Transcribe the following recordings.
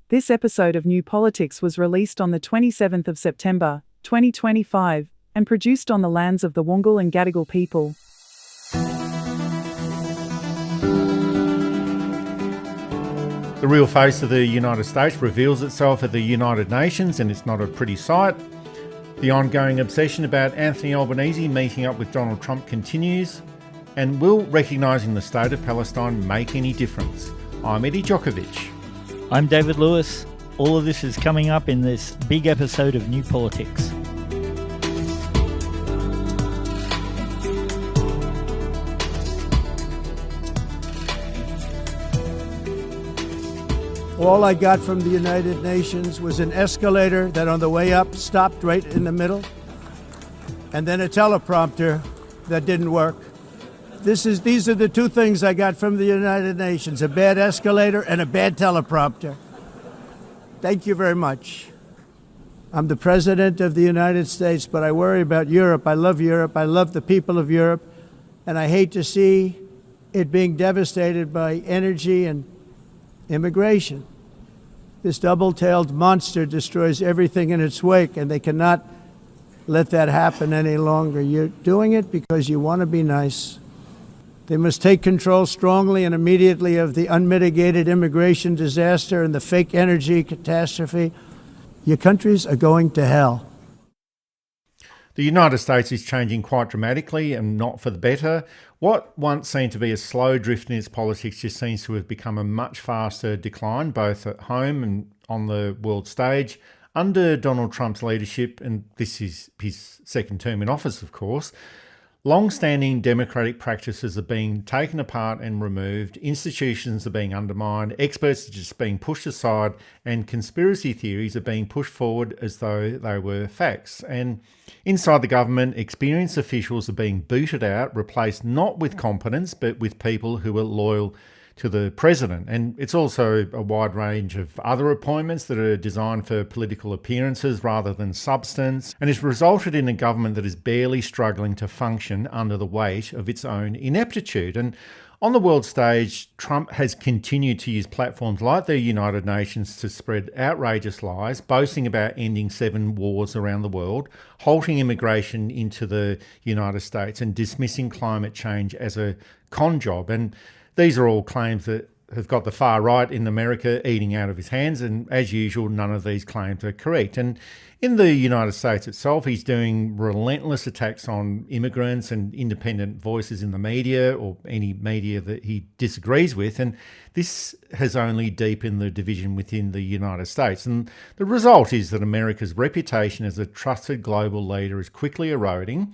This episode of New Politics was released on the 27th of September, 2025, and produced on the lands of the Wangal and Gadigal people. The real face of the United States reveals itself at the United Nations, and it's not a pretty sight. The ongoing obsession about Anthony Albanese meeting up with Donald Trump continues. And will recognising the state of Palestine make any difference? I'm Eddie Djokovic. I'm David Lewis. All of this is coming up in this big episode of New Politics. All I got from the United Nations was an escalator that on the way up stopped right in the middle, and then a teleprompter that didn't work. These are the two things I got from the United Nations, a bad escalator and a bad teleprompter. Thank you very much. I'm the President of the United States, but I worry about Europe. I love Europe. I love the people of Europe, and I hate to see it being devastated by energy and immigration. This double-tailed monster destroys everything in its wake, and they cannot let that happen any longer. You're doing it because you want to be nice. They must take control strongly and immediately of the unmitigated immigration disaster and the fake energy catastrophe. Your countries are going to hell. The United States is changing quite dramatically and not for the better. What once seemed to be a slow drift in its politics just seems to have become a much faster decline, both at home and on the world stage. Under Donald Trump's leadership, and this is his second term in office, of course, long-standing democratic practices are being taken apart and removed, institutions are being undermined, experts are just being pushed aside, and conspiracy theories are being pushed forward as though they were facts. And inside the government, experienced officials are being booted out, replaced not with competence, but with people who are loyal to the president. And it's also a wide range of other appointments that are designed for political appearances rather than substance, and it's resulted in a government that is barely struggling to function under the weight of its own ineptitude. And on the world stage, Trump has continued to use platforms like the United Nations to spread outrageous lies, boasting about ending 7 wars around the world, halting immigration into the United States, and dismissing climate change as a con job. And these are all claims that have got the far right in America eating out of his hands, and as usual, none of these claims are correct. And in the United States itself, he's doing relentless attacks on immigrants and independent voices in the media or any media that he disagrees with, and this has only deepened the division within the United States. And the result is that America's reputation as a trusted global leader is quickly eroding.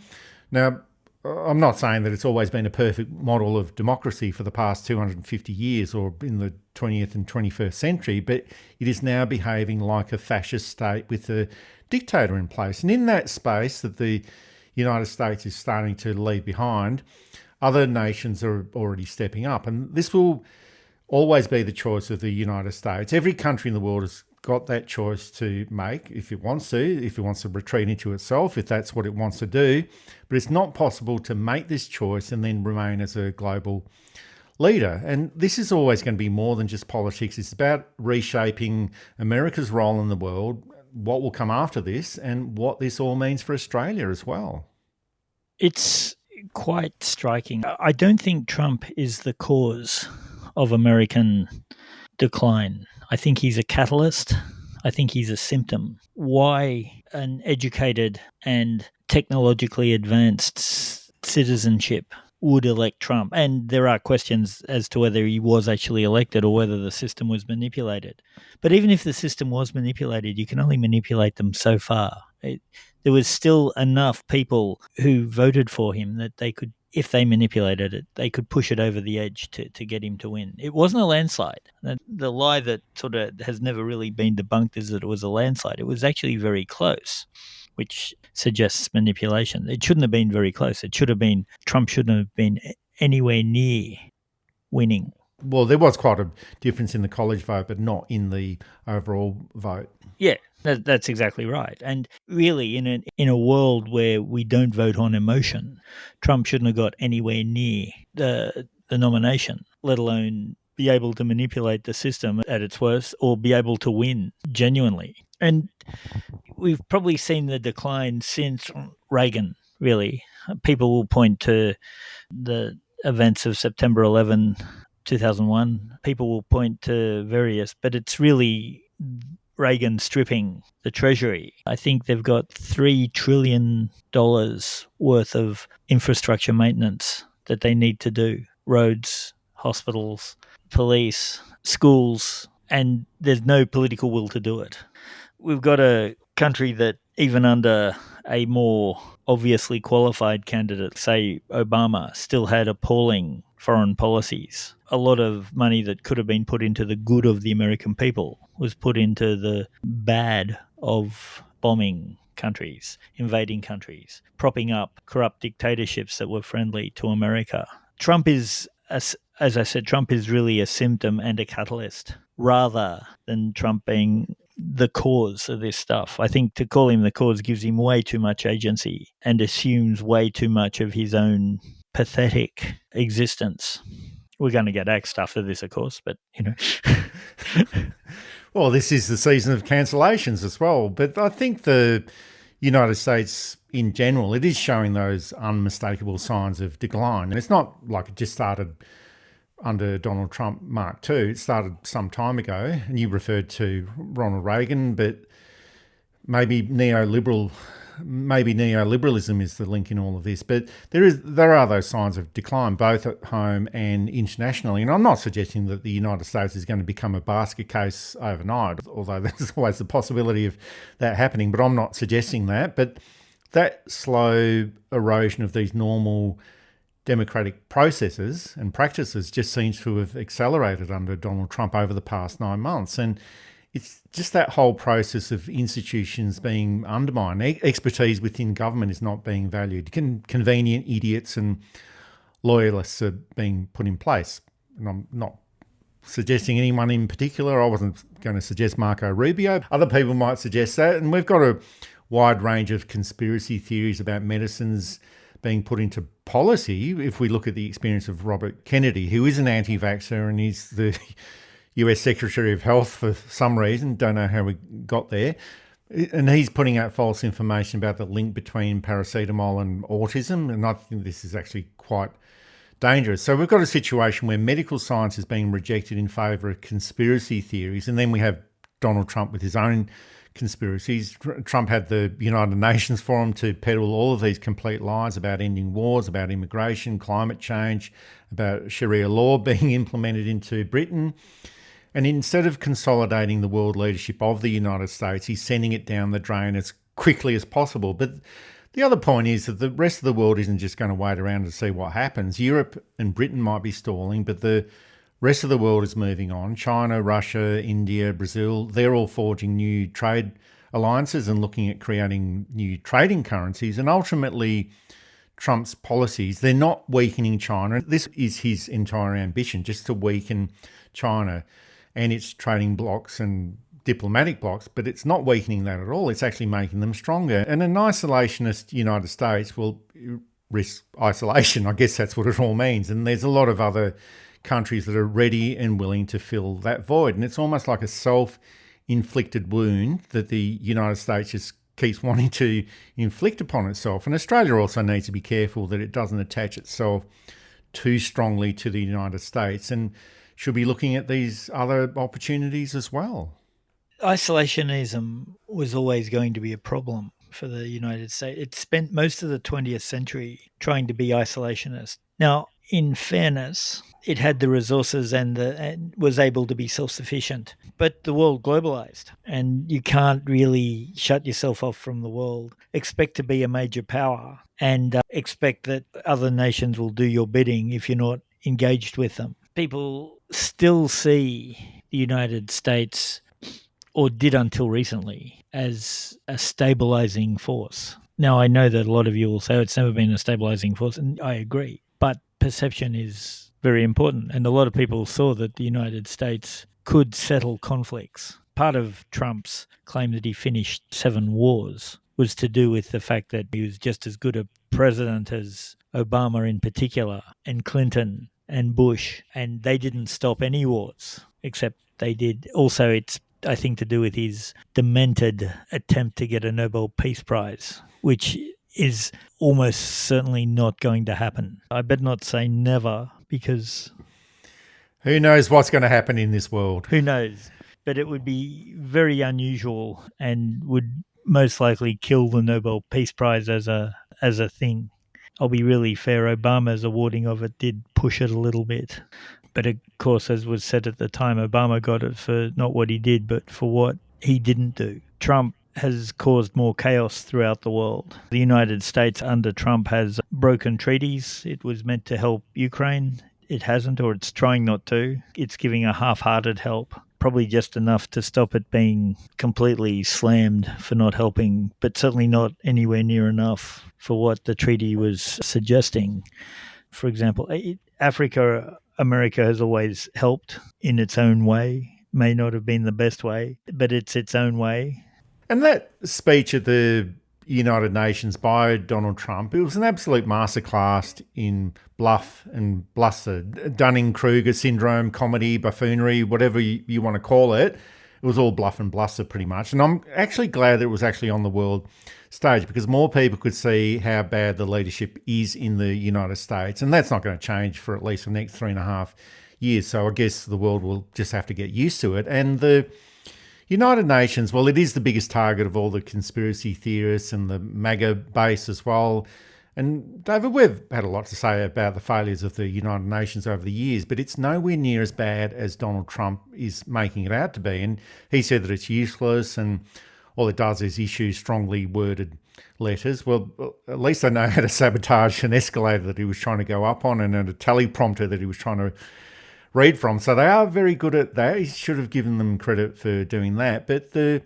Now, I'm not saying that it's always been a perfect model of democracy for the past 250 years or in the 20th and 21st century, but it is now behaving like a fascist state with a dictator in place. And in that space that the United States is starting to leave behind, other nations are already stepping up. And this will always be the choice of the United States. Every country in the world has got that choice to make if it wants to retreat into itself, if that's what it wants to do. But it's not possible to make this choice and then remain as a global leader. And this is always going to be more than just politics. It's about reshaping America's role in the world, what will come after this, and what this all means for Australia as well. It's quite striking. I don't think Trump is the cause of American decline. I think he's a catalyst. I think he's a symptom. Why an educated and technologically advanced citizenship would elect Trump? And there are questions as to whether he was actually elected or whether the system was manipulated. But even if the system was manipulated, you can only manipulate them so far. There was still enough people who voted for him that they could, if they manipulated it, they could push it over the edge to get him to win. It wasn't a landslide. The lie that sort of has never really been debunked is that it was a landslide. It was actually very close, which suggests manipulation. It shouldn't have been very close. Trump shouldn't have been anywhere near winning. Well, there was quite a difference in the college vote, but not in the overall vote. Yeah, that's exactly right. And really, in a world where we don't vote on emotion, Trump shouldn't have got anywhere near the nomination, let alone be able to manipulate the system at its worst or be able to win genuinely. And we've probably seen the decline since Reagan, really. People will point to the events of September 11, 2001. People will point to various, but it's really Reagan stripping the Treasury. I think they've got $3 trillion worth of infrastructure maintenance that they need to do. Roads, hospitals, police, schools, and there's no political will to do it. We've got a country that even under a more obviously qualified candidate, say Obama, still had appalling foreign policies. A lot of money that could have been put into the good of the American people was put into the bad of bombing countries, invading countries, propping up corrupt dictatorships that were friendly to America. Trump is, as I said, Trump is really a symptom and a catalyst rather than Trump being the cause of this stuff. I think to call him the cause gives him way too much agency and assumes way too much of his own pathetic existence. We're going to get axed after this, of course, but, you know. Well, this is the season of cancellations as well. But I think the United States in general, it is showing those unmistakable signs of decline. And it's not like it just started under Donald Trump Mark II. It started some time ago, and you referred to Ronald Reagan, but maybe neoliberalism is the link in all of this. But there are those signs of decline, both at home and internationally. And I'm not suggesting that the United States is going to become a basket case overnight, although there's always the possibility of that happening. But I'm not suggesting that. But that slow erosion of these normal democratic processes and practices just seems to have accelerated under Donald Trump over the past 9 months. And it's just that whole process of institutions being undermined. Expertise within government is not being valued. Convenient idiots and loyalists are being put in place. And I'm not suggesting anyone in particular. I wasn't going to suggest Marco Rubio. Other people might suggest that. And we've got a wide range of conspiracy theories about medicines being put into policy. If we look at the experience of Robert Kennedy, who is an anti-vaxxer and is the US Secretary of Health for some reason, don't know how we got there, and he's putting out false information about the link between paracetamol and autism, and I think this is actually quite dangerous. So we've got a situation where medical science is being rejected in favour of conspiracy theories, and then we have Donald Trump with his own conspiracies. Trump had the United Nations Forum to peddle all of these complete lies about ending wars, about immigration, climate change, about Sharia law being implemented into Britain. And instead of consolidating the world leadership of the United States, he's sending it down the drain as quickly as possible. But the other point is that the rest of the world isn't just going to wait around to see what happens. Europe and Britain might be stalling, but the rest of the world is moving on. China, Russia, India, Brazil, they're all forging new trade alliances and looking at creating new trading currencies. And ultimately, Trump's policies, they're not weakening China. This is his entire ambition, just to weaken China and its trading blocks and diplomatic blocks, but it's not weakening that at all. It's actually making them stronger. And an isolationist United States will risk isolation. I guess that's what it all means. And there's a lot of other countries that are ready and willing to fill that void. And it's almost like a self-inflicted wound that the United States just keeps wanting to inflict upon itself. And Australia also needs to be careful that it doesn't attach itself too strongly to the United States and should be looking at these other opportunities as well. Isolationism was always going to be a problem for the United States. It spent most of the 20th century trying to be isolationist. Now, in fairness, it had the resources and was able to be self-sufficient. But the world globalized, and you can't really shut yourself off from the world, expect to be a major power, and expect that other nations will do your bidding if you're not engaged with them. People still see the United States, or did until recently, as a stabilizing force. Now, I know that a lot of you will say it's never been a stabilizing force, and I agree. But perception is very important. And a lot of people saw that the United States could settle conflicts. Part of Trump's claim that he finished 7 wars was to do with the fact that he was just as good a president as Obama in particular, and Clinton and Bush, and they didn't stop any wars, except they did. Also, it's, I think, to do with his demented attempt to get a Nobel Peace Prize, which is almost certainly not going to happen. I better not say never, because who knows what's going to happen in this world? Who knows? But it would be very unusual and would most likely kill the Nobel Peace Prize as a thing. I'll be really fair, Obama's awarding of it did push it a little bit. But of course, as was said at the time, Obama got it for not what he did, but for what he didn't do. Trump has caused more chaos throughout the world. The United States under Trump has broken treaties. It was meant to help Ukraine. It hasn't, or it's trying not to. It's giving a half-hearted help, probably just enough to stop it being completely slammed for not helping, but certainly not anywhere near enough for what the treaty was suggesting. For example, America has always helped in its own way. May not have been the best way, but it's its own way. And that speech at the United Nations by Donald Trump, it was an absolute masterclass in bluff and bluster, Dunning-Kruger syndrome, comedy, buffoonery, whatever you want to call it. It was all bluff and bluster pretty much. And I'm actually glad that it was actually on the world stage, because more people could see how bad the leadership is in the United States. And that's not going to change for at least the next 3.5 years. So I guess the world will just have to get used to it. And the United Nations, well, it is the biggest target of all the conspiracy theorists and the MAGA base as well. And David, we've had a lot to say about the failures of the United Nations over the years, but it's nowhere near as bad as Donald Trump is making it out to be. And he said that it's useless and all it does is issue strongly worded letters. Well, at least they know how to sabotage an escalator that he was trying to go up on and a teleprompter that he was trying to read from. So they are very good at that. He should have given them credit for doing that. But the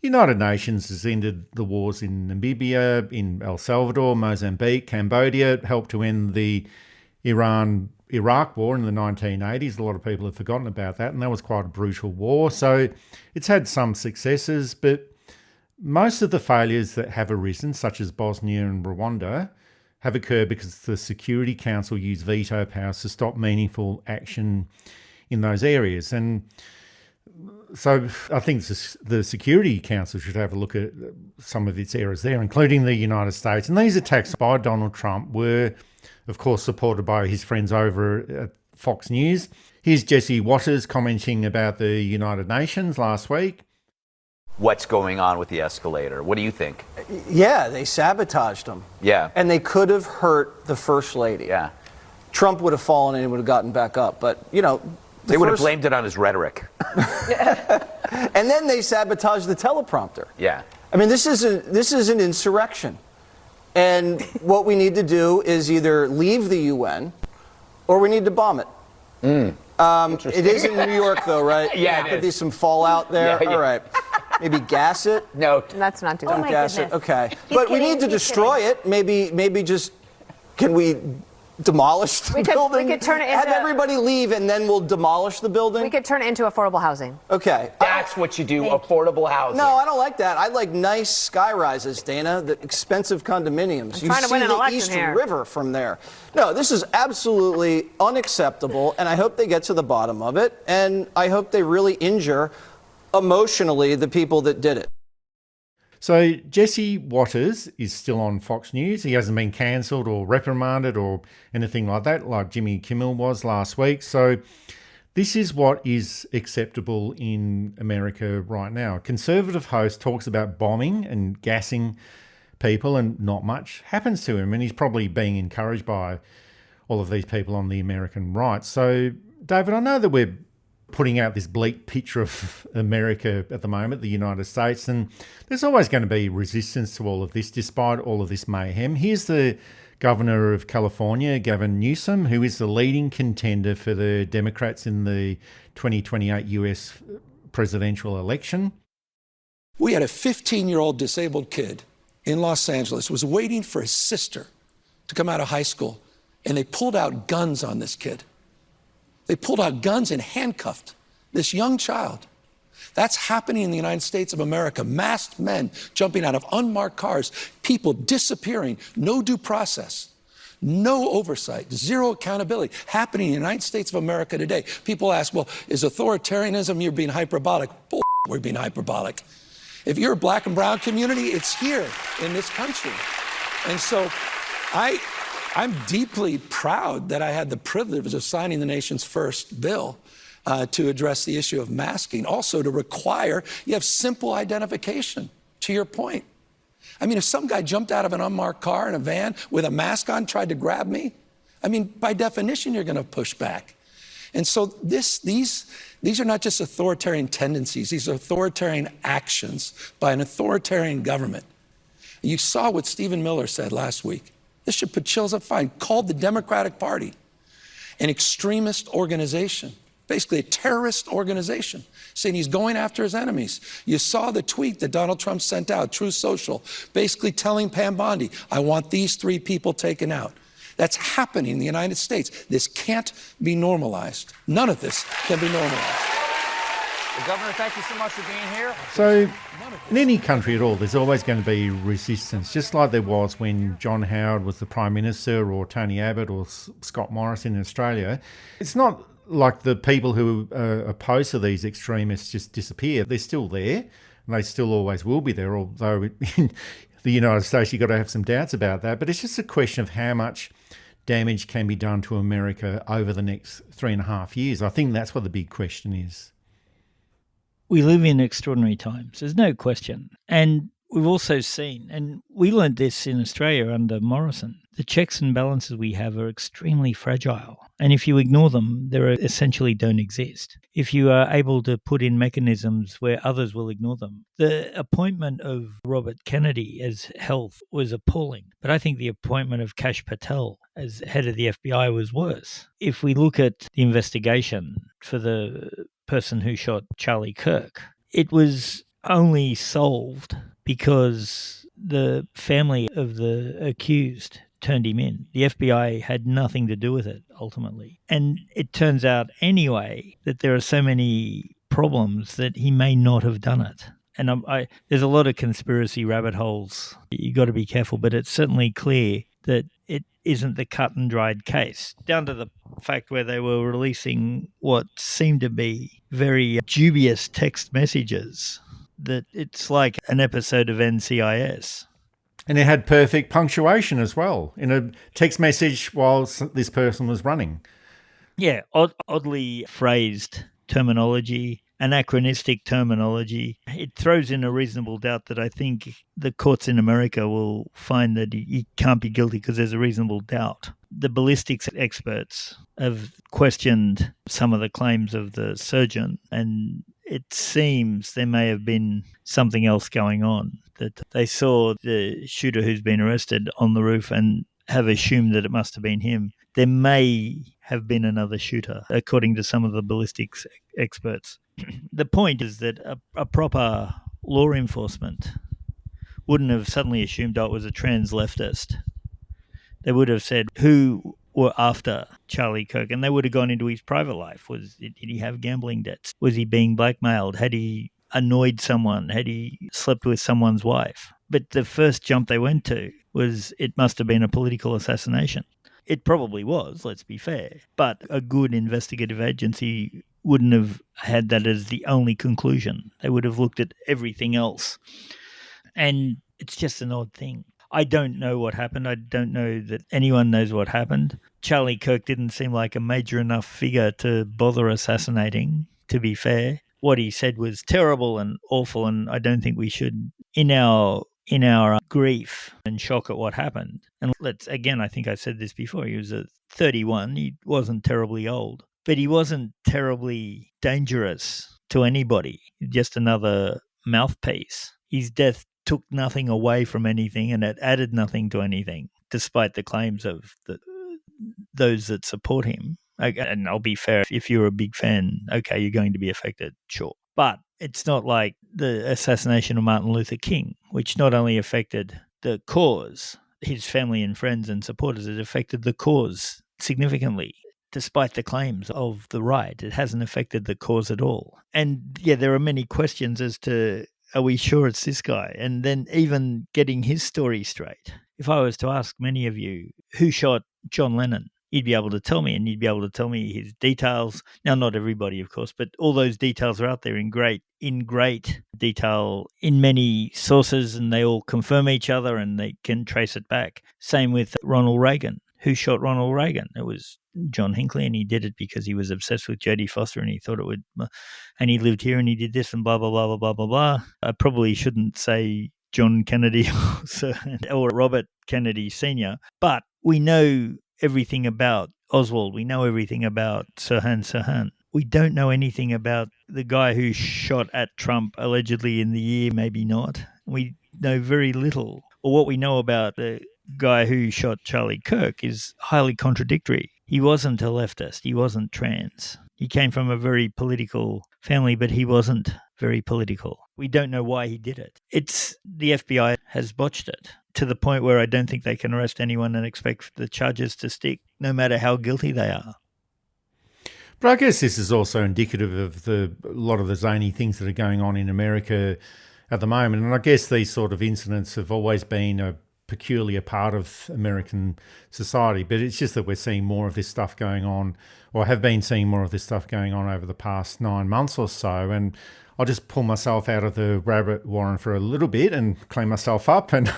United Nations has ended the wars in Namibia, in El Salvador, Mozambique, Cambodia. It helped to end the Iran-Iraq war in the 1980s. A lot of people have forgotten about that, and that was quite a brutal war. So it's had some successes, but most of the failures that have arisen, such as Bosnia and Rwanda, have occurred because the Security Council used veto powers to stop meaningful action in those areas. And so I think the Security Council should have a look at some of its errors there, including the United States. And these attacks by Donald Trump were, of course, supported by his friends over at Fox News. Here's Jesse Waters commenting about the United Nations last week. What's going on with the escalator? What do you think? Yeah, they sabotaged them. Yeah. And they could have hurt the First Lady. Yeah. Trump would have fallen and he would have gotten back up. But, you know, they would have blamed it on his rhetoric. And then they sabotaged the teleprompter. Yeah. I mean, this is an insurrection. And what we need to do is either leave the UN or we need to bomb it. It is in New York, though, right? Yeah, there could be some fallout there. Yeah. All right. Maybe gas it? No. Let's not do that. Gas it. Okay. But we need to destroy it. Maybe just, can we demolish the building? We could turn it into... Have everybody leave and then we'll demolish the building? We could turn it into affordable housing. Okay. That's what you do, affordable housing. No, I don't like that. I like nice sky rises, Dana, the expensive condominiums. I'm trying to win an election East here. River from there. No, this is absolutely unacceptable, and I hope they get to the bottom of it, and I hope they really injure emotionally the people that did it. So Jesse Waters is still on Fox News. He hasn't been cancelled or reprimanded or anything like that, like Jimmy Kimmel was last week. So this is what is acceptable in America right now. A conservative host talks about bombing and gassing people and not much happens to him. And he's probably being encouraged by all of these people on the American right. So, David, I know that we're putting out this bleak picture of America at the moment, the United States, and there's always going to be resistance to all of this, despite all of this mayhem. Here's the Governor of California, Gavin Newsom, who is the leading contender for the Democrats in the 2028 US presidential election. We had a 15-year-old disabled kid in Los Angeles was waiting for his sister to come out of high school, and they pulled out guns on this kid. They pulled out guns and handcuffed this young child. That's happening in the United States of America. Masked men jumping out of unmarked cars, people disappearing, no due process. No oversight, zero accountability happening in the United States of America today. People ask, well, is authoritarianism, you're being hyperbolic? Bull, we're being hyperbolic. If you're a black and brown community, it's here in this country. And so I'm deeply proud that I had the privilege of signing the nation's first bill to address the issue of masking, also to require you have simple identification, to your point. I mean, if some guy jumped out of an unmarked car in a van with a mask on, tried to grab me, I mean, by definition, you're going to push back. And so these are not just authoritarian tendencies, these are authoritarian actions by an authoritarian government. You saw what Stephen Miller said last week. This should put chills up fine. Called the Democratic Party an extremist organization, basically a terrorist organization, saying he's going after his enemies. You saw the tweet that Donald Trump sent out, Truth Social, basically telling Pam Bondi, I want these 3 people taken out. That's happening in the United States. This can't be normalized. None of this can be normalized. Well, Governor, thank you so much for being here. So, in any country at all, there's always going to be resistance, just like there was when John Howard was the Prime Minister, or Tony Abbott, or Scott Morrison in Australia. It's not like the people who are opposed to these extremists just disappear. They're still there, and they still always will be there, although in the United States you've got to have some doubts about that. But it's just a question of how much damage can be done to America over the next 3.5 years. I think that's what the big question is. We live in extraordinary times, there's no question. And we've also seen, and we learned this in Australia under Morrison, the checks and balances we have are extremely fragile. And if you ignore them, they essentially don't exist. If you are able to put in mechanisms where others will ignore them. The appointment of Robert Kennedy as health was appalling. But I think the appointment of Kash Patel as head of the FBI was worse. If we look at the investigation for the person who shot Charlie Kirk, it was only solved because the family of the accused turned him in. The FBI had nothing to do with it, ultimately. And it turns out anyway that there are so many problems that he may not have done it. And there's a lot of conspiracy rabbit holes. You got to be careful, but it's certainly clear that it isn't the cut and dried case, down to the fact where they were releasing what seemed to be very dubious text messages, that it's like an episode of NCIS. And it had perfect punctuation as well in a text message while this person was running. Yeah, oddly phrased terminology, anachronistic terminology. It throws in a reasonable doubt that I think the courts in America will find that he can't be guilty because there's a reasonable doubt. The ballistics experts have questioned some of the claims of the surgeon, and it seems there may have been something else going on, that they saw the shooter who's been arrested on the roof and have assumed that it must have been him. There may have been another shooter, according to some of the ballistics experts. The point is that a proper law enforcement wouldn't have suddenly assumed it was a trans leftist. They would have said who were after Charlie Kirk, and they would have gone into his private life. Did he have gambling debts? Was he being blackmailed? Had he annoyed someone? Had he slept with someone's wife? But the first jump they went to was it must have been a political assassination. It probably was, let's be fair. But a good investigative agency wouldn't have had that as the only conclusion. They would have looked at everything else. And it's just an odd thing. I don't know what happened. I don't know that anyone knows what happened. Charlie Kirk didn't seem like a major enough figure to bother assassinating, to be fair. What he said was terrible and awful, and I don't think we should, in our grief and shock at what happened. And I think I said this before, he was 31, he wasn't terribly old, but he wasn't terribly dangerous to anybody, just another mouthpiece. His death took nothing away from anything, and it added nothing to anything, despite the claims of those that support him. And I'll be fair, if you're a big fan, okay, you're going to be affected, sure. But it's not like the assassination of Martin Luther King, which not only affected the cause, his family and friends and supporters, it affected the cause significantly. Despite the claims of the right, it hasn't affected the cause at all. And yeah, there are many questions as to, are we sure it's this guy? And then even getting his story straight. If I was to ask many of you, who shot John Lennon. You'd be able to tell me, and you'd be able to tell me his details. Now, not everybody, of course, but all those details are out there in great detail in many sources, and they all confirm each other and they can trace it back. Same with Ronald Reagan. Who shot Ronald Reagan? It was John Hinckley, and he did it because he was obsessed with Jodie Foster and he thought it would, and he lived here and he did this and blah, blah, blah, blah, blah, blah, blah. I probably shouldn't say John Kennedy or Robert Kennedy Sr., but we know everything about Oswald. We know everything about Sirhan. We don't know anything about the guy who shot at Trump allegedly in the year, maybe not. We know very little. Or what we know about the guy who shot Charlie Kirk is highly contradictory. He wasn't a leftist. He wasn't trans. He came from a very political family, but he wasn't very political. We don't know why he did it. The FBI has botched it to the point where I don't think they can arrest anyone and expect the charges to stick, no matter how guilty they are. But I guess this is also indicative of a lot of the zany things that are going on in America at the moment. And I guess these sort of incidents have always been a peculiar part of American society, but it's just that we're seeing more of this stuff going on, or have been seeing more of this stuff going on over the past 9 months or so. And I'll just pull myself out of the rabbit warren for a little bit and clean myself up, and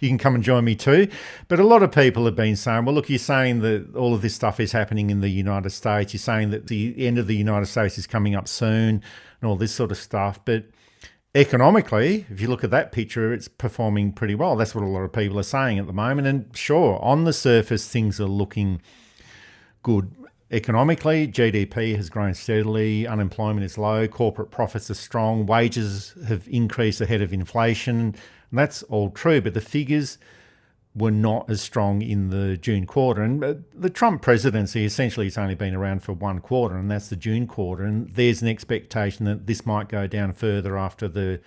you can come and join me too. But a lot of people have been saying, well, look, you're saying that all of this stuff is happening in the United States. You're saying that the end of the United States is coming up soon and all this sort of stuff. But economically, if you look at that picture, it's performing pretty well. That's what a lot of people are saying at the moment. And sure, on the surface, things are looking good. Economically, GDP has grown steadily, unemployment is low, corporate profits are strong, wages have increased ahead of inflation, and that's all true, but the figures were not as strong in the June quarter. And the Trump presidency essentially has only been around for 1 quarter, and that's the June quarter, and there's an expectation that this might go down further after the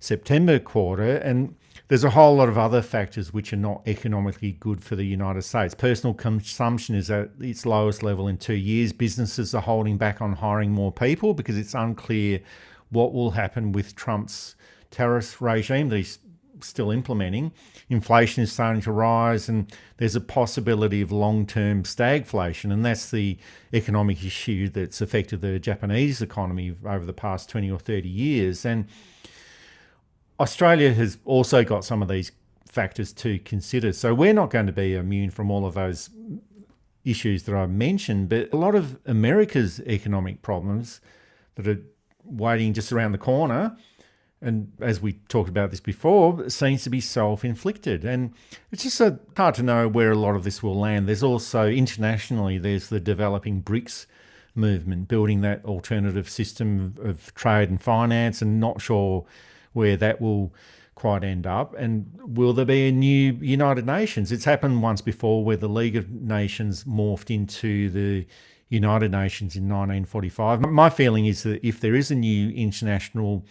September quarter. And there's a whole lot of other factors which are not economically good for the United States. Personal consumption is at its lowest level in 2 years. Businesses are holding back on hiring more people because it's unclear what will happen with Trump's tariff regime that he's still implementing. Inflation is starting to rise, and there's a possibility of long-term stagflation, and that's the economic issue that's affected the Japanese economy over the past 20 or 30 years. And Australia has also got some of these factors to consider. So we're not going to be immune from all of those issues that I mentioned, but a lot of America's economic problems that are waiting just around the corner, and as we talked about this before, seems to be self-inflicted. And it's just hard to know where a lot of this will land. There's also, internationally, there's the developing BRICS movement, building that alternative system of trade and finance, and not sure where that will quite end up. And will there be a new United Nations? It's happened once before where the League of Nations morphed into the United Nations in 1945. My feeling is that if there is a new international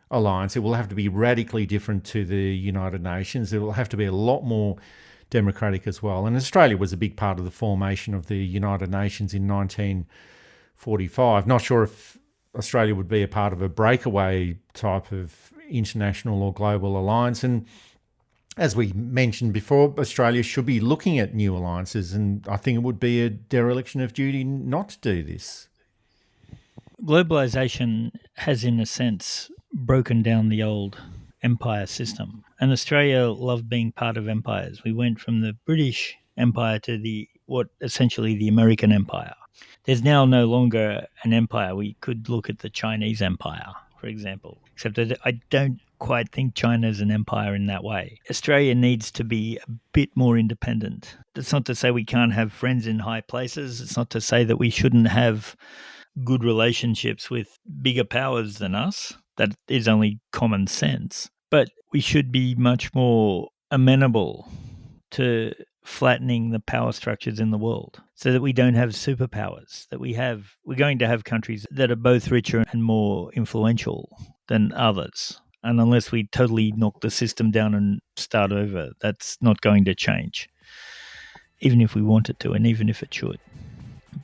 alliance, it will have to be radically different to the United Nations. It will have to be a lot more democratic as well. And Australia was a big part of the formation of the United Nations in 1945. Not sure if Australia would be a part of a breakaway type of international or global alliance. And as we mentioned before, Australia should be looking at new alliances, and I think it would be a dereliction of duty not to do this. Globalisation has, in a sense, broken down the old empire system. And Australia loved being part of empires. We went from the British Empire to essentially the American Empire. There's now no longer an empire. We could look at the Chinese Empire, for example, except that I don't quite think China is an empire in that way. Australia needs to be a bit more independent. That's not to say we can't have friends in high places. It's not to say that we shouldn't have good relationships with bigger powers than us. That is only common sense. But we should be much more amenable to flattening the power structures in the world so that we don't have superpowers, that we're going to have countries that are both richer and more influential than others. And unless we totally knock the system down and start over, that's not going to change, even if we want it to, and even if it should.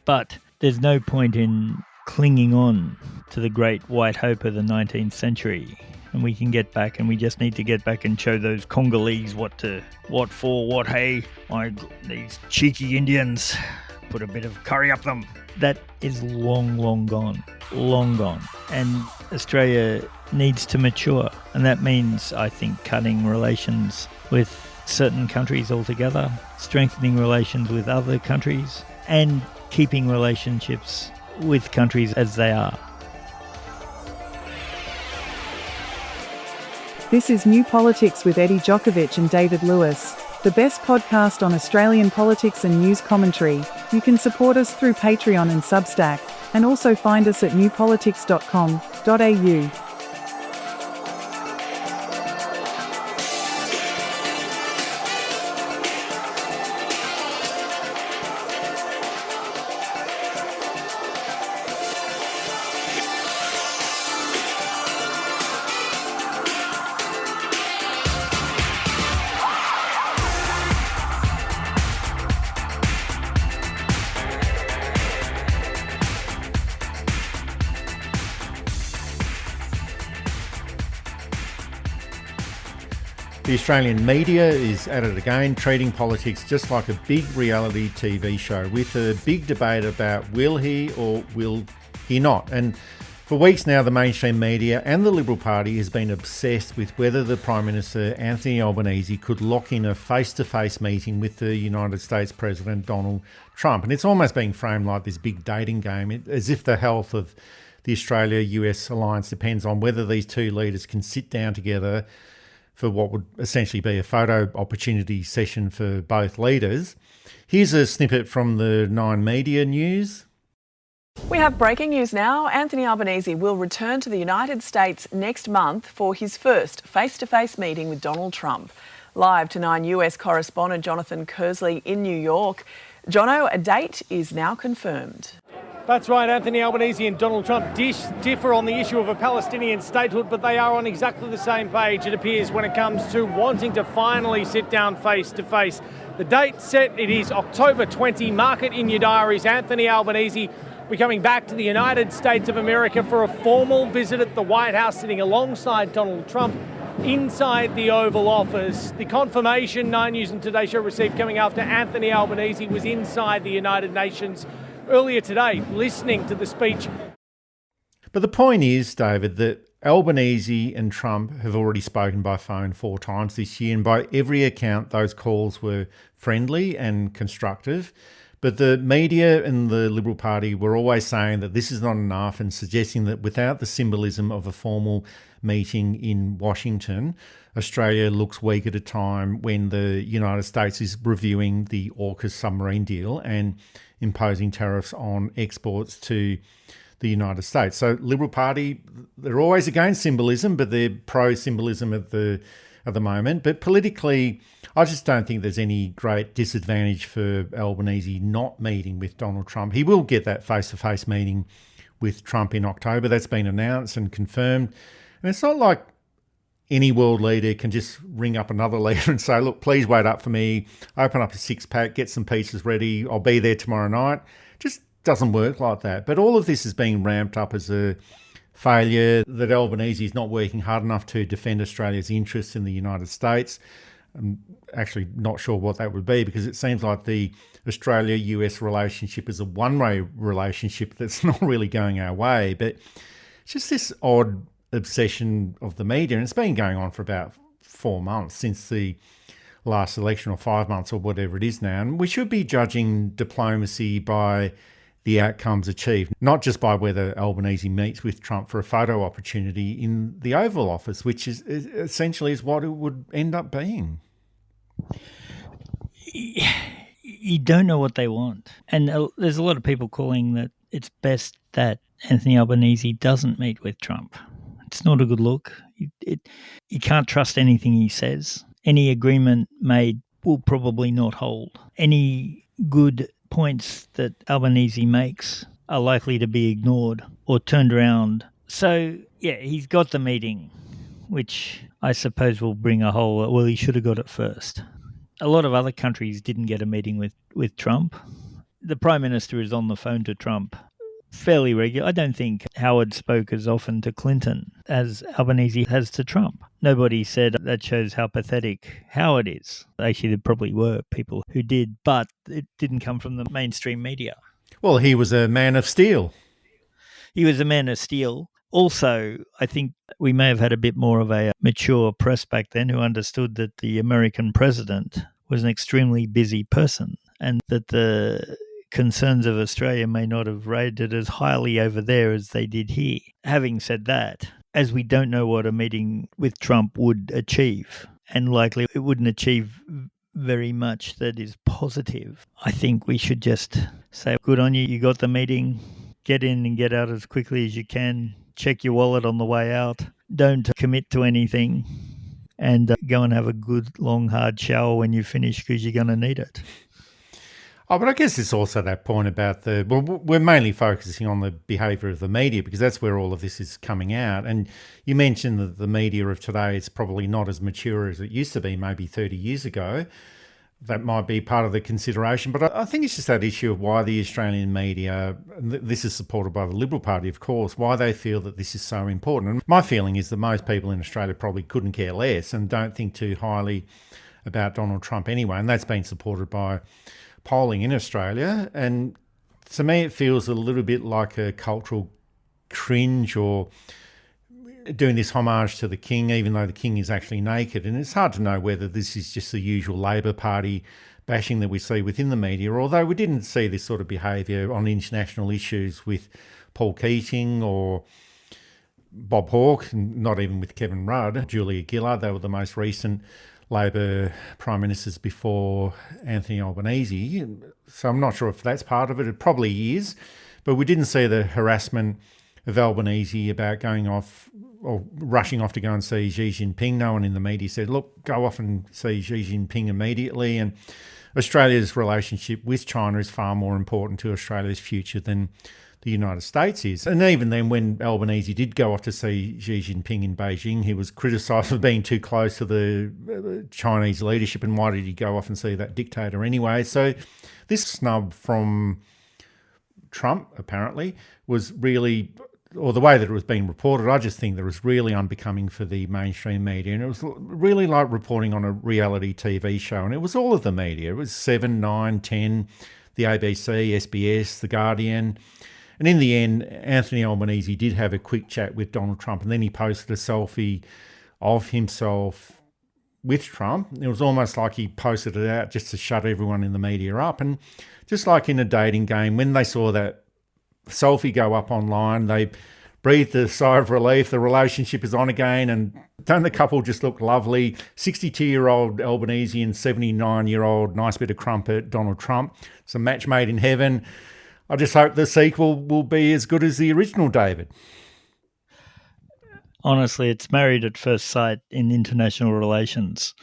But there's no point in clinging on to the great white hope of the 19th century and we can get back, and we just need to get back and show those Congolese what for, what hey, these cheeky Indians, put a bit of curry up them. That is long gone. And Australia needs to mature, and that means, I think, cutting relations with certain countries altogether, strengthening relations with other countries, and keeping relationships with countries as they are. This is New Politics with Eddie Djokovic and David Lewis, the best podcast on Australian politics and news commentary. You can support us through Patreon and Substack, and also find us at newpolitics.com.au. The Australian media is at it again, treating politics just like a big reality TV show with a big debate about will he or will he not. And for weeks now, the mainstream media and the Liberal Party has been obsessed with whether the Prime Minister, Anthony Albanese, could lock in a face-to-face meeting with the United States President Donald Trump. And it's almost being framed like this big dating game, as if the health of the Australia-US alliance depends on whether these two leaders can sit down together for what would essentially be a photo opportunity session for both leaders. Here's a snippet from the Nine Media news. We have breaking news now. Anthony Albanese will return to the United States next month for his first face-to-face meeting with Donald Trump. Live to Nine US correspondent Jonathan Kersley in New York. Jono, a date is now confirmed. That's right, Anthony Albanese and Donald Trump differ on the issue of a Palestinian statehood, but they are on exactly the same page, it appears, when it comes to wanting to finally sit down face to face. The date set, it is October 20. Mark it in your diaries. Anthony Albanese will be coming back to the United States of America for a formal visit at the White House, sitting alongside Donald Trump inside the Oval Office. The confirmation Nine News and Today Show received coming after Anthony Albanese was inside the United Nations earlier today, listening to the speech. But the point is, David, that Albanese and Trump have already spoken by phone 4 times this year, and by every account, those calls were friendly and constructive. But the media and the Liberal Party were always saying that this is not enough and suggesting that without the symbolism of a formal meeting in Washington, Australia looks weak at a time when the United States is reviewing the AUKUS submarine deal and imposing tariffs on exports to the United States. So Liberal Party, they're always against symbolism, but they're pro-symbolism at the moment. But politically, I just don't think there's any great disadvantage for Albanese not meeting with Donald Trump. He will get that face-to-face meeting with Trump in October. That's been announced and confirmed. And it's not like any world leader can just ring up another leader and say, look, please wait up for me, open up a 6-pack, get some pizzas ready, I'll be there tomorrow night. Just doesn't work like that. But all of this is being ramped up as a failure, that Albanese is not working hard enough to defend Australia's interests in the United States. I'm actually not sure what that would be, because it seems like the Australia-US relationship is a one-way relationship that's not really going our way. But it's just this odd obsession of the media, and it's been going on for about 4 months since the last election, or 5 months, or whatever it is now. And we should be judging diplomacy by the outcomes achieved, not just by whether Albanese meets with Trump for a photo opportunity in the Oval Office, which is essentially is what it would end up being. You don't know what they want. And there's a lot of people calling that it's best that Anthony Albanese doesn't meet with Trump. It's not a good look. You can't trust anything he says. Any agreement made will probably not hold. Any good points that Albanese makes are likely to be ignored or turned around. So, yeah, he's got the meeting, which I suppose will bring a whole, well, he should have got it first. A lot of other countries didn't get a meeting with Trump. The Prime Minister is on the phone to Trump fairly regular. I don't think Howard spoke as often to Clinton as Albanese has to Trump. Nobody said that shows how pathetic Howard is. Actually, there probably were people who did, but it didn't come from the mainstream media. Well, he was a man of steel. He was a man of steel. Also, I think we may have had a bit more of a mature press back then who understood that the American president was an extremely busy person and that the concerns of Australia may not have rated as highly over there as they did here. Having said that, as we don't know what a meeting with Trump would achieve, and likely it wouldn't achieve very much that is positive, I think we should just say, good on you, you got the meeting, get in and get out as quickly as you can, check your wallet on the way out, don't commit to anything, and go and have a good, long, hard shower when you finish because you're going to need it. Oh, but I guess it's also that point about we're mainly focusing on the behaviour of the media because that's where all of this is coming out. And you mentioned that the media of today is probably not as mature as it used to be maybe 30 years ago. That might be part of the consideration. But I think it's just that issue of why the Australian media, this is supported by the Liberal Party, of course, why they feel that this is so important. And my feeling is that most people in Australia probably couldn't care less and don't think too highly about Donald Trump anyway. And that's been supported by polling in Australia, and to me it feels a little bit like a cultural cringe or doing this homage to the king, even though the king is actually naked. And it's hard to know whether this is just the usual Labor Party bashing that we see within the media, although we didn't see this sort of behaviour on international issues with Paul Keating or Bob Hawke, not even with Kevin Rudd, Julia Gillard. They were the most recent Labor Prime Ministers before Anthony Albanese. So I'm not sure if that's part of it. It probably is. But we didn't see the harassment of Albanese about going off or rushing off to go and see Xi Jinping. No one in the media said, look, go off and see Xi Jinping immediately. And Australia's relationship with China is far more important to Australia's future than the United States is. And even then, when Albanese did go off to see Xi Jinping in Beijing, he was criticised for being too close to the Chinese leadership, and why did he go off and see that dictator anyway? So this snub from Trump, apparently, was really, or the way that it was being reported, I just think that it was really unbecoming for the mainstream media. And it was really like reporting on a reality TV show. And it was all of the media. It was 7, 9, 10, the ABC, SBS, The Guardian. And in the end, Anthony Albanese did have a quick chat with Donald Trump, and then he posted a selfie of himself with Trump. It was almost like he posted it out just to shut everyone in the media up. And just like in a dating game, when they saw that selfie go up online, they breathed a sigh of relief. The relationship is on again, and don't the couple just look lovely? 62-year-old Albanese and 79-year-old nice bit of crumpet Donald Trump. It's a match made in heaven. I just hope the sequel will be as good as the original, David. Honestly, it's married at first sight in international relations.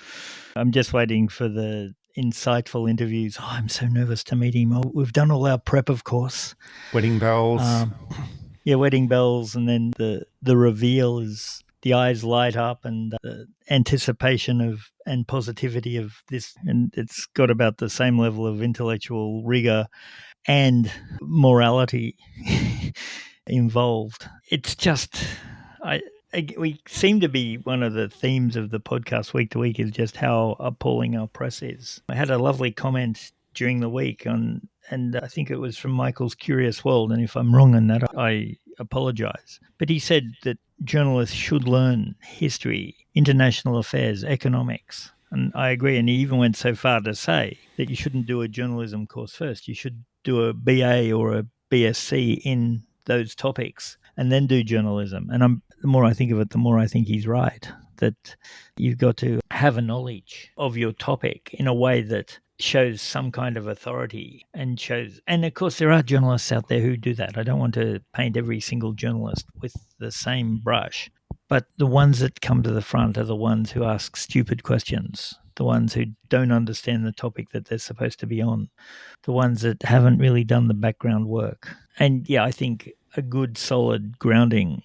I'm just waiting for the insightful interviews. Oh, I'm so nervous to meet him. Oh, we've done all our prep, of course. Wedding bells. Wedding bells. And then the reveal is the eyes light up and the anticipation of and positivity of this. And it's got about the same level of intellectual rigor and morality involved. It's just, we seem to be, one of the themes of the podcast week to week is just how appalling our press is. I had a lovely comment during the week and I think it was from Michael's Curious World, and if I'm wrong on that, I apologise. But he said that journalists should learn history, international affairs, economics. And I agree, and he even went so far to say that you shouldn't do a journalism course first. You should do a BA or a BSc in those topics and then do journalism. And the more I think of it, the more I think he's right, that you've got to have a knowledge of your topic in a way that shows some kind of authority and of course there are journalists out there who do that. I don't want to paint every single journalist with the same brush, but the ones that come to the front are the ones who ask stupid questions, the ones who don't understand the topic that they're supposed to be on, the ones that haven't really done the background work. And I think a good solid grounding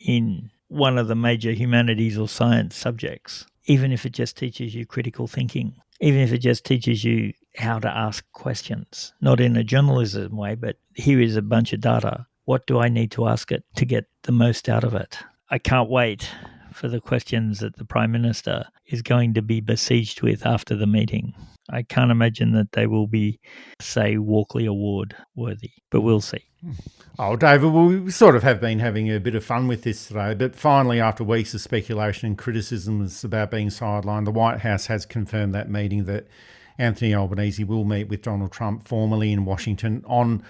in one of the major humanities or science subjects, even if it just teaches you critical thinking, even if it just teaches you how to ask questions, not in a journalism way, but here is a bunch of data what do I need to ask it to get the most out of it? I can't wait for the questions that the Prime Minister is going to be besieged with after the meeting. I can't imagine that they will be, say, Walkley Award worthy, but we'll see. Oh, David, we sort of have been having a bit of fun with this today, but finally, after weeks of speculation and criticisms about being sidelined, the White House has confirmed that meeting that Anthony Albanese will meet with Donald Trump formally in Washington on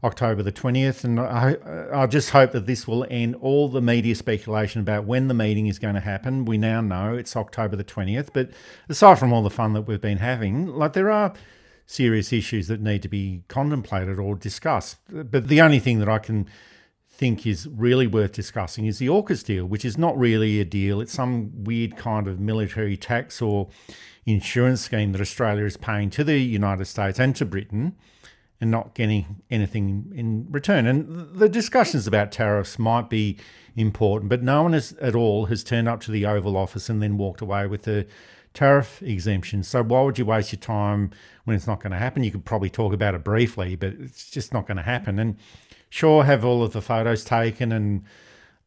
October the 20th. And I just hope that this will end all the media speculation about when the meeting is going to happen. We now know it's October the 20th. But aside from all the fun that we've been having, there are serious issues that need to be contemplated or discussed. But the only thing that I can think is really worth discussing is the AUKUS deal, which is not really a deal. It's some weird kind of military tax or insurance scheme that Australia is paying to the United States and to Britain and not getting anything in return. And the discussions about tariffs might be important, but no one at all has turned up to the Oval Office and then walked away with a tariff exemption. So why would you waste your time when it's not going to happen? You could probably talk about it briefly, but it's just not going to happen. And sure, have all of the photos taken, and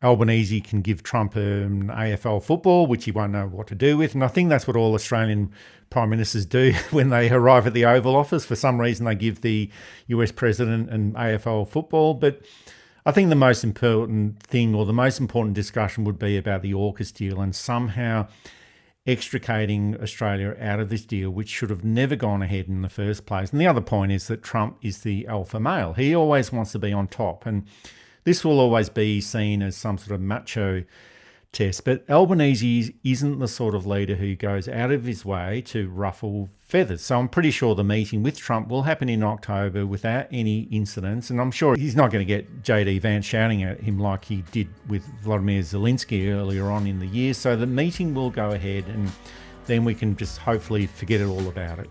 Albanese can give Trump an AFL football, which he won't know what to do with. And I think that's what all Australian Prime Ministers do when they arrive at the Oval Office. For some reason, they give the US President an AFL football. But I think the most important thing, or the most important discussion, would be about the AUKUS deal and somehow extricating Australia out of this deal, which should have never gone ahead in the first place. And the other point is that Trump is the alpha male. He always wants to be on top. And this will always be seen as some sort of macho test. But Albanese isn't the sort of leader who goes out of his way to ruffle feathers. So I'm pretty sure the meeting with Trump will happen in October without any incidents. And I'm sure he's not going to get J.D. Vance shouting at him like he did with Vladimir Zelensky earlier on in the year. So the meeting will go ahead, and then we can just hopefully forget it all about it.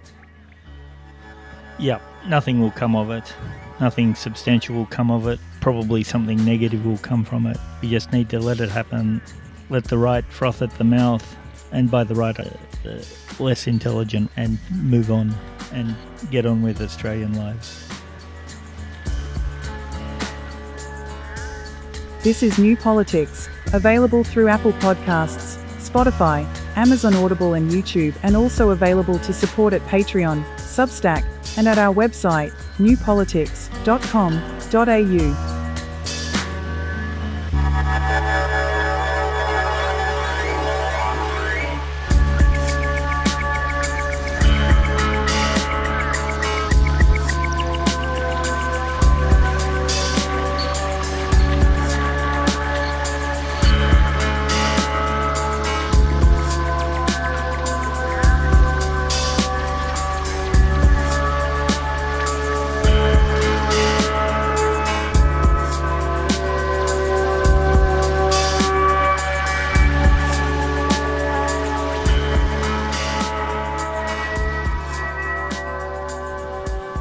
Yeah, nothing will come of it. Nothing substantial will come of it. Probably something negative will come from it. You just need to let it happen. Let the right froth at the mouth, and by the right, less intelligent, and move on and get on with Australian lives. This is New Politics, available through Apple Podcasts, Spotify, Amazon Audible and YouTube, and also available to support at Patreon, Substack, and at our website, newpolitics.com.au.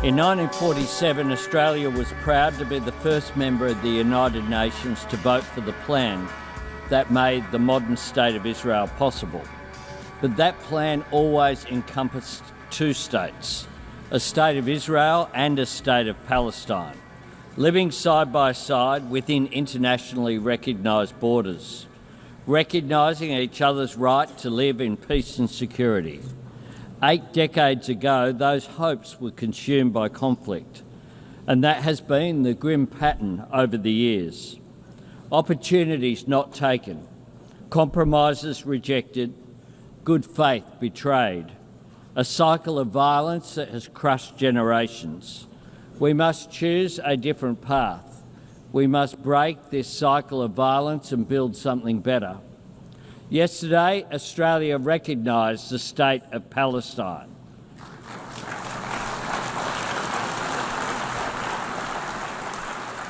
In 1947, Australia was proud to be the first member of the United Nations to vote for the plan that made the modern state of Israel possible. But that plan always encompassed two states, a state of Israel and a state of Palestine, living side by side within internationally recognised borders, recognising each other's right to live in peace and security. 8 decades ago, those hopes were consumed by conflict, and that has been the grim pattern over the years. Opportunities not taken, compromises rejected, good faith betrayed, a cycle of violence that has crushed generations. We must choose a different path. We must break this cycle of violence and build something better. Yesterday, Australia recognised the state of Palestine.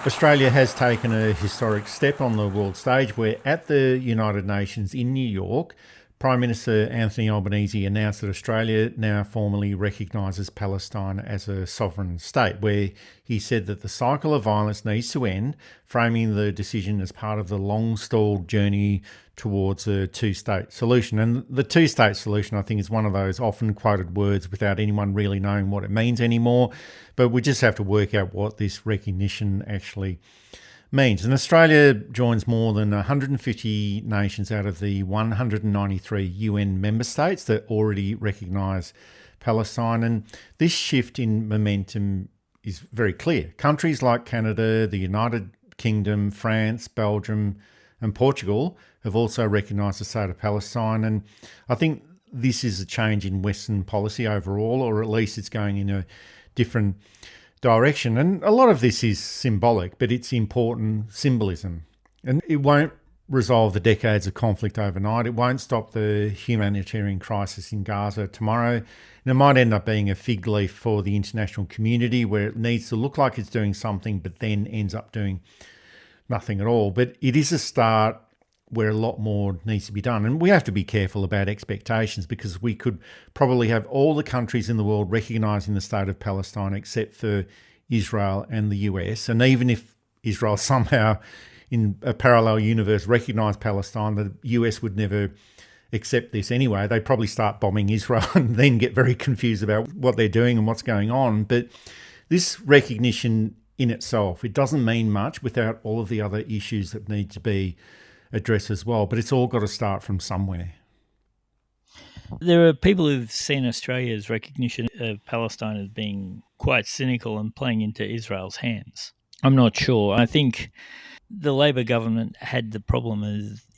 Australia has taken a historic step on the world stage where at the United Nations in New York, Prime Minister Anthony Albanese announced that Australia now formally recognises Palestine as a sovereign state, where he said that the cycle of violence needs to end, framing the decision as part of the long-stalled journey towards a two-state solution. And the two-state solution, I think, is one of those often quoted words without anyone really knowing what it means anymore. But we just have to work out what this recognition actually means. And Australia joins more than 150 nations out of the 193 UN member states that already recognise Palestine. And this shift in momentum is very clear. Countries like Canada, the United Kingdom, France, Belgium and Portugal have also recognised the state of Palestine. And I think this is a change in Western policy overall, or at least it's going in a different direction. And a lot of this is symbolic, but it's important symbolism. And it won't resolve the decades of conflict overnight. It won't stop the humanitarian crisis in Gaza tomorrow. And it might end up being a fig leaf for the international community where it needs to look like it's doing something, but then ends up doing nothing at all. But it is a start where a lot more needs to be done. And we have to be careful about expectations, because we could probably have all the countries in the world recognising the state of Palestine except for Israel and the US. And even if Israel somehow in a parallel universe recognised Palestine, the US would never accept this anyway. They'd probably start bombing Israel and then get very confused about what they're doing and what's going on. But this recognition in itself, it doesn't mean much without all of the other issues that need to be addressed as well. But it's all got to start from somewhere. There are people who've seen Australia's recognition of Palestine as being quite cynical and playing into Israel's hands. I'm not sure. I think the Labor government had the problem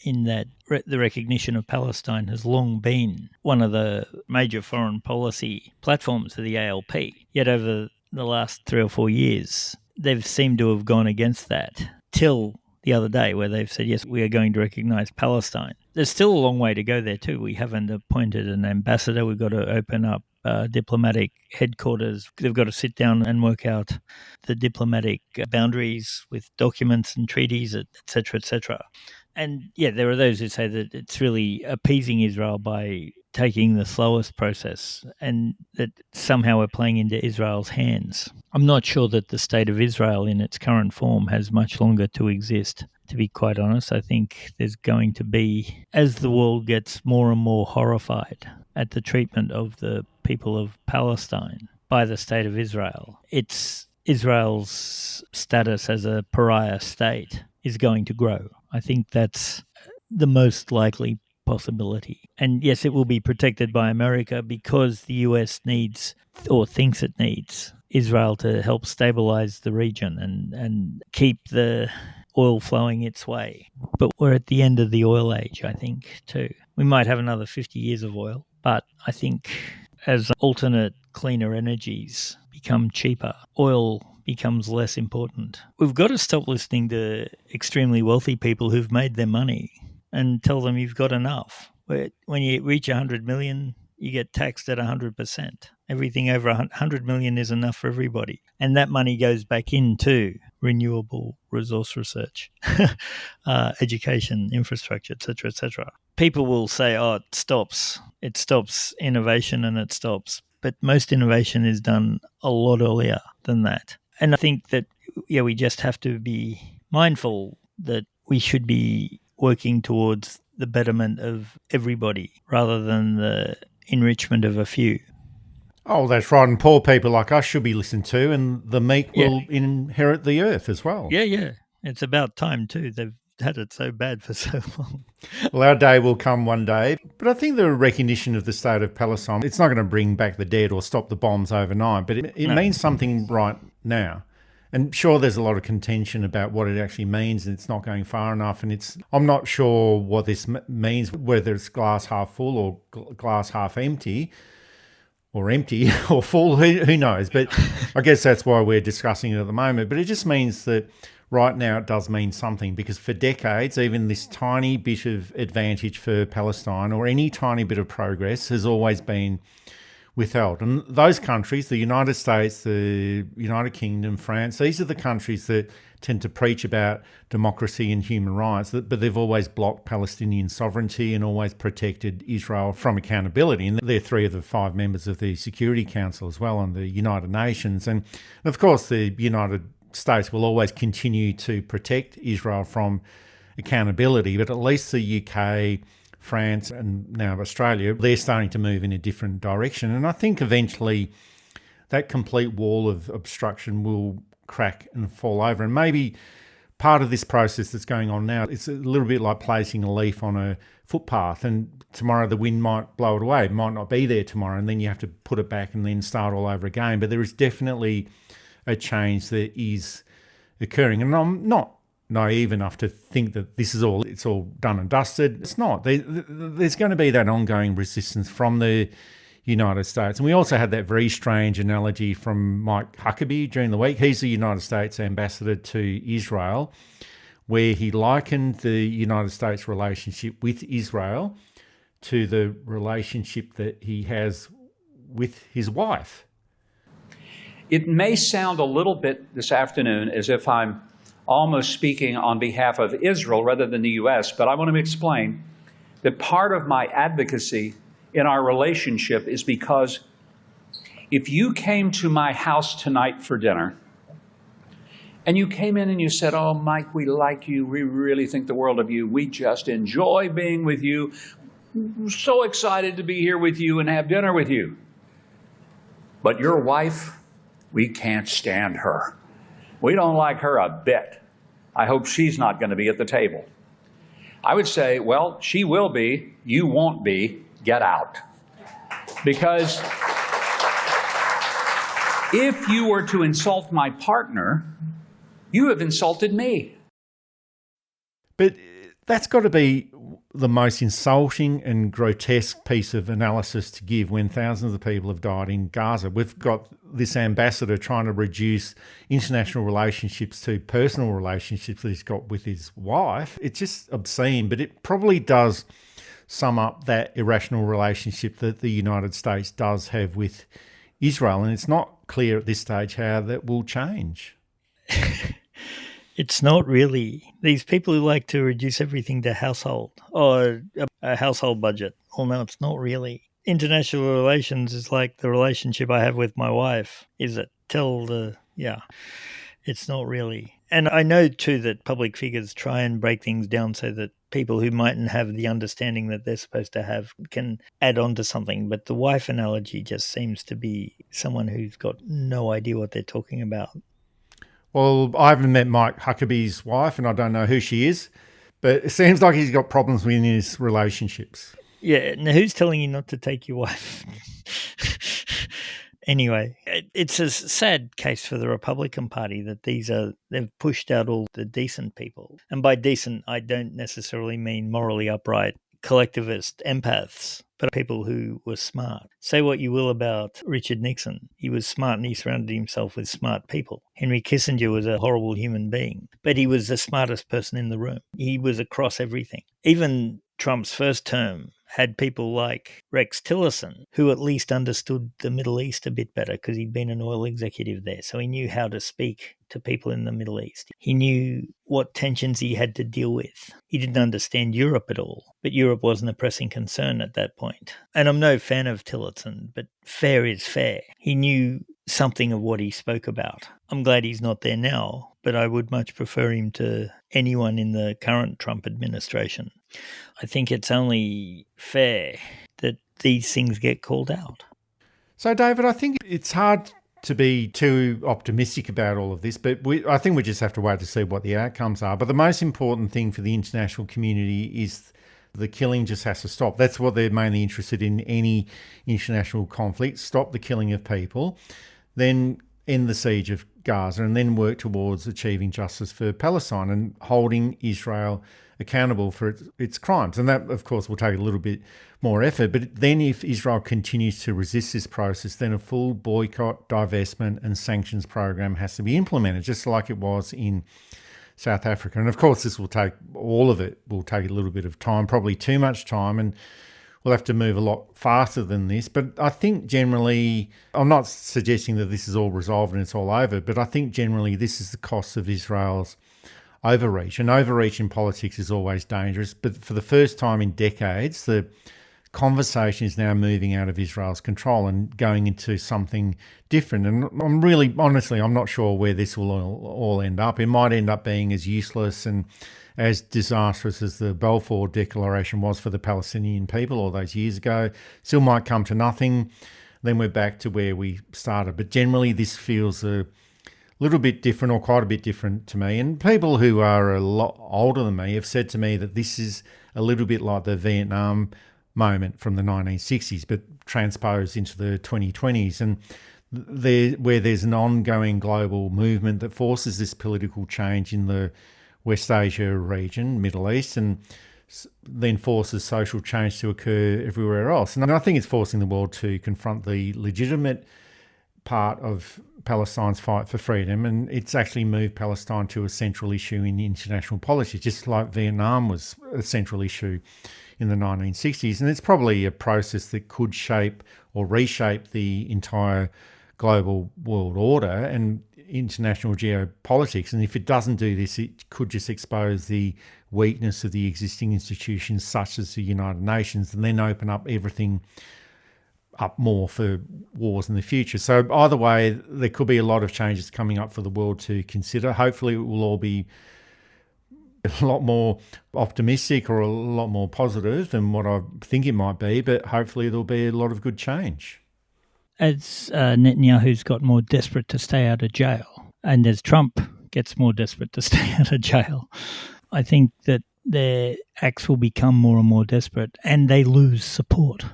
in that the recognition of Palestine has long been one of the major foreign policy platforms of the ALP. Yet over the last 3 or 4 years, they've seemed to have gone against that till the other day, where they've said, yes, we are going to recognise Palestine. There's still a long way to go there too. We haven't appointed an ambassador. We've got to open up diplomatic headquarters. They've got to sit down and work out the diplomatic boundaries with documents and treaties, etc., etc. And yeah, there are those who say that it's really appeasing Israel by taking the slowest process, and that somehow we're playing into Israel's hands. I'm not sure that the state of Israel in its current form has much longer to exist, to be quite honest. I think there's going to be, as the world gets more and more horrified at the treatment of the people of Palestine by the state of Israel, it's Israel's status as a pariah state is going to grow. I think that's the most likely possibility. And yes, it will be protected by America because the US needs, or thinks it needs, Israel to help stabilize the region and keep the oil flowing its way. But we're at the end of the oil age, I think, too. We might have another 50 years of oil, but I think as alternate cleaner energies become cheaper, oil becomes less important. We've got to stop listening to extremely wealthy people who've made their money and tell them you've got enough. When you reach 100 million, you get taxed at 100%. Everything over 100 million is enough for everybody. And that money goes back into renewable resource research, education, infrastructure, etc., etc. People will say, oh, it stops innovation and it stops. But most innovation is done a lot earlier than that. And I think that, yeah, we just have to be mindful that we should be working towards the betterment of everybody rather than the enrichment of a few. Oh, that's right. And poor people like us should be listened to, and the meek will inherit the earth as well. Yeah. It's about time too. They've had it so bad for so long. Well, our day will come one day. But I think the recognition of the state of Palestine, it's not going to bring back the dead or stop the bombs overnight, but it means something right now. And sure, there's a lot of contention about what it actually means, and it's not going far enough. And I'm not sure what this means, whether it's glass half full or glass half empty, or empty or full, who knows? But I guess that's why we're discussing it at the moment. But it just means that right now it does mean something, because for decades, even this tiny bit of advantage for Palestine or any tiny bit of progress has always been withheld. And those countries, the United States, the United Kingdom, France, these are the countries that tend to preach about democracy and human rights, but they've always blocked Palestinian sovereignty and always protected Israel from accountability. And they're 3 of the 5 members of the Security Council as well, and the United Nations. And of course, the United States will always continue to protect Israel from accountability, but at least the UK, France and now Australia, they're starting to move in a different direction. And I think eventually that complete wall of obstruction will crack and fall over. And maybe part of this process that's going on now, it's a little bit like placing a leaf on a footpath, and tomorrow the wind might blow it away. It might not be there tomorrow, and then you have to put it back and then start all over again. But there is definitely a change that is occurring. And I'm not naive enough to think that it's all done and dusted. It's not. There's going to be that ongoing resistance from the United States. And we also had that very strange analogy from Mike Huckabee during the week. He's the United States ambassador to Israel, where he likened the United States relationship with Israel to the relationship that he has with his wife. It may sound a little bit this afternoon as if I'm almost speaking on behalf of Israel rather than the U.S., but I want to explain that part of my advocacy in our relationship is because if you came to my house tonight for dinner and you came in and you said, "Oh, Mike, we like you. We really think the world of you. We just enjoy being with you. We're so excited to be here with you and have dinner with you. But your wife, we can't stand her. We don't like her a bit. I hope she's not going to be at the table." I would say, well, she will be. You won't be. Get out. Because if you were to insult my partner, you have insulted me. But that's got to be the most insulting and grotesque piece of analysis to give when thousands of people have died in Gaza. We've got this ambassador trying to reduce international relationships to personal relationships that he's got with his wife. It's just obscene, but it probably does sum up that irrational relationship that the United States does have with Israel. And it's not clear at this stage how that will change. It's not really. These people who like to reduce everything to household or a household budget. Well, no, it's not really. International relations is like the relationship I have with my wife. Is it? It's not really. And I know too that public figures try and break things down so that people who mightn't have the understanding that they're supposed to have can add on to something. But the wife analogy just seems to be someone who's got no idea what they're talking about. Well, I haven't met Mike Huckabee's wife, and I don't know who she is, but it seems like he's got problems with his relationships. Yeah, now who's telling you not to take your wife? Anyway, it's a sad case for the Republican Party that they've pushed out all the decent people. And by decent, I don't necessarily mean morally upright, collectivist empaths, but people who were smart. Say what you will about Richard Nixon. He was smart and he surrounded himself with smart people. Henry Kissinger was a horrible human being, but he was the smartest person in the room. He was across everything. Even Trump's first term had people like Rex Tillerson, who at least understood the Middle East a bit better because he'd been an oil executive there. So he knew how to speak to people in the Middle East. He knew what tensions he had to deal with. He didn't understand Europe at all, but Europe wasn't a pressing concern at that point. And I'm no fan of Tillerson, but fair is fair. He knew something of what he spoke about. I'm glad he's not there now, but I would much prefer him to anyone in the current Trump administration. I think it's only fair that these things get called out. So, David, I think it's hard to be too optimistic about all of this, but I think we just have to wait to see what the outcomes are. But the most important thing for the international community is the killing just has to stop. That's what they're mainly interested in any international conflict, stop the killing of people, then end the siege of Gaza, and then work towards achieving justice for Palestine and holding Israel accountable for its crimes. And that, of course, will take a little bit more effort. But then if Israel continues to resist this process, then a full boycott, divestment and sanctions program has to be implemented, just like it was in South Africa. And of course, all of it will take a little bit of time, probably too much time, and we'll have to move a lot faster than this. But I think generally, I'm not suggesting that this is all resolved and it's all over, but I think generally this is the cost of Israel's overreach. And overreach in politics is always dangerous. But for the first time in decades, the conversation is now moving out of Israel's control and going into something different. And I'm not sure where this will all end up. It might end up being as useless and as disastrous as the Balfour Declaration was for the Palestinian people all those years ago. Still might come to nothing. Then we're back to where we started. But generally, this feels little bit different, or quite a bit different to me. And people who are a lot older than me have said to me that this is a little bit like the Vietnam moment from the 1960s, but transposed into the 2020s. And where there's an ongoing global movement that forces this political change in the West Asia region, Middle East, and then forces social change to occur everywhere else. And I think it's forcing the world to confront the legitimate part of Palestine's fight for freedom, and it's actually moved Palestine to a central issue in international politics, just like Vietnam was a central issue in the 1960s. And it's probably a process that could shape or reshape the entire global world order and international geopolitics. And if it doesn't do this, it could just expose the weakness of the existing institutions such as the United Nations, and then open up everything up more for wars in the future. So either way, there could be a lot of changes coming up for the world to consider. Hopefully it will all be a lot more optimistic or a lot more positive than what I think it might be, but hopefully there'll be a lot of good change. As Netanyahu's got more desperate to stay out of jail, and as Trump gets more desperate to stay out of jail, I think that their acts will become more and more desperate, and they lose support.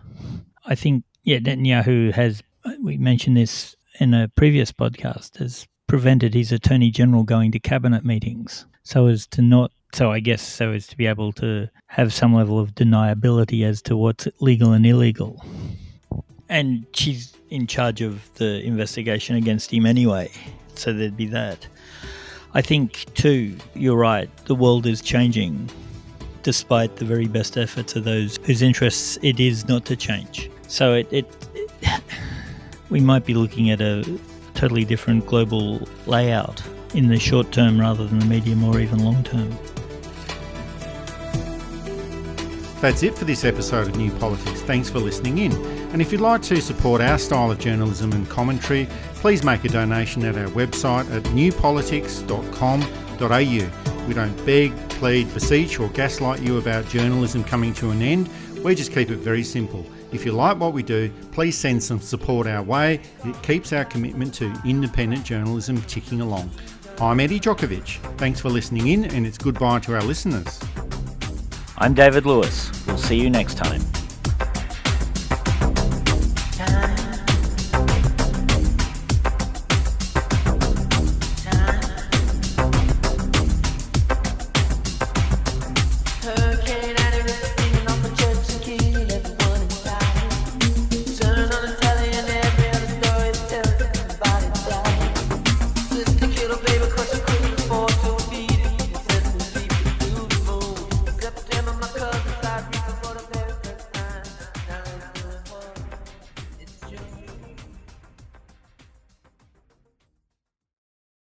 I think, Netanyahu has, we mentioned this in a previous podcast, has prevented his Attorney General going to cabinet meetings so as to be able to have some level of deniability as to what's legal and illegal. And she's in charge of the investigation against him anyway, so there'd be that. I think, too, you're right, the world is changing despite the very best efforts of those whose interests it is not to change. So we might be looking at a totally different global layout in the short term rather than the medium or even long term. That's it for this episode of New Politics. Thanks for listening in. And if you'd like to support our style of journalism and commentary, please make a donation at our website at newpolitics.com.au. We don't beg, plead, beseech or gaslight you about journalism coming to an end. We just keep it very simple. If you like what we do, please send some support our way. It keeps our commitment to independent journalism ticking along. I'm Eddie Djokovic. Thanks for listening in, and it's goodbye to our listeners. I'm David Lewis. We'll see you next time.